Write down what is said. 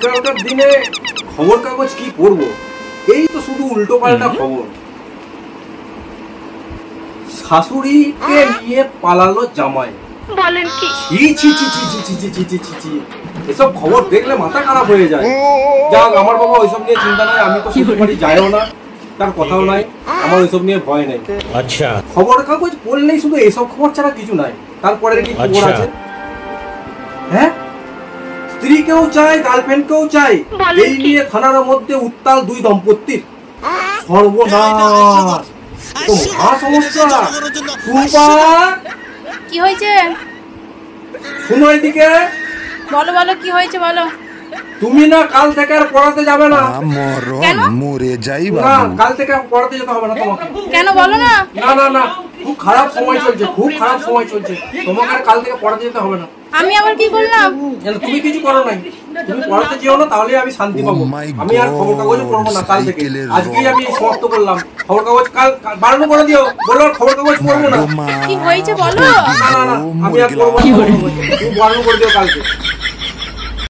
আজকালকার দিনে খবর কাগজ কি পড়বো, এই তো শুধু উল্টো পাল্টা খবর। শাশুড়িকে নিয়ে পালালো জামাই, বলেন কি? এসব খবর দেখলে মাথা খারাপ হয়ে যায়। যাক, আমার বাবা ওইসব নিয়ে চিন্তা নাই, আমি তো শ্বশুর বাড়ি যাইও না, তার কথাও নাই, আমার ওইসব নিয়ে ভয় নাই। আচ্ছা, খবর কাগজ পড়লেই শুধু এসব খবর ছাড়া কিছু নাই। তারপরে কি খবর আছে? হ্যাঁ, স্ত্রীকেও চাই, গার্লফ্রেন্ডকেও চাই, এই নিয়ে থানার মধ্যে উত্তাল দুই দম্পতির। সর্বনাশ, তো মহা সমস্যা। কি হয়েছে? শুনো এদিকে। বলো বলো, কি হয়েছে বলো। তুমি না কাল থেকে আর পড়াতে যাবে না? মরে যাই না, কাল থেকে পড়াতে যেতে হবে না তোমাকে। কেন বলো না? না না না, খুব খারাপ সময় চলছে, খুব খারাপ সময় চলছে, তোমাকে আর কাল থেকে পড়াতে যেতে হবে না। আমি আবার কি করলাম? তুমি কিছু করো নাই, তুমি পড়াতে যেও না, তাহলে আমি শান্তি পাবো। আমি আর খবর কাগজে পড়বো না কাল থেকে, আজকেই আমি সমাপ্ত করলাম। খবর কাগজ কাল বারণ করে দিও, বলো খবর কাগজ পড়বো না। কি হয়েছে বলো? না না না, আমি আর পড়বো না, তুমি বারণ করে দিও কালকে।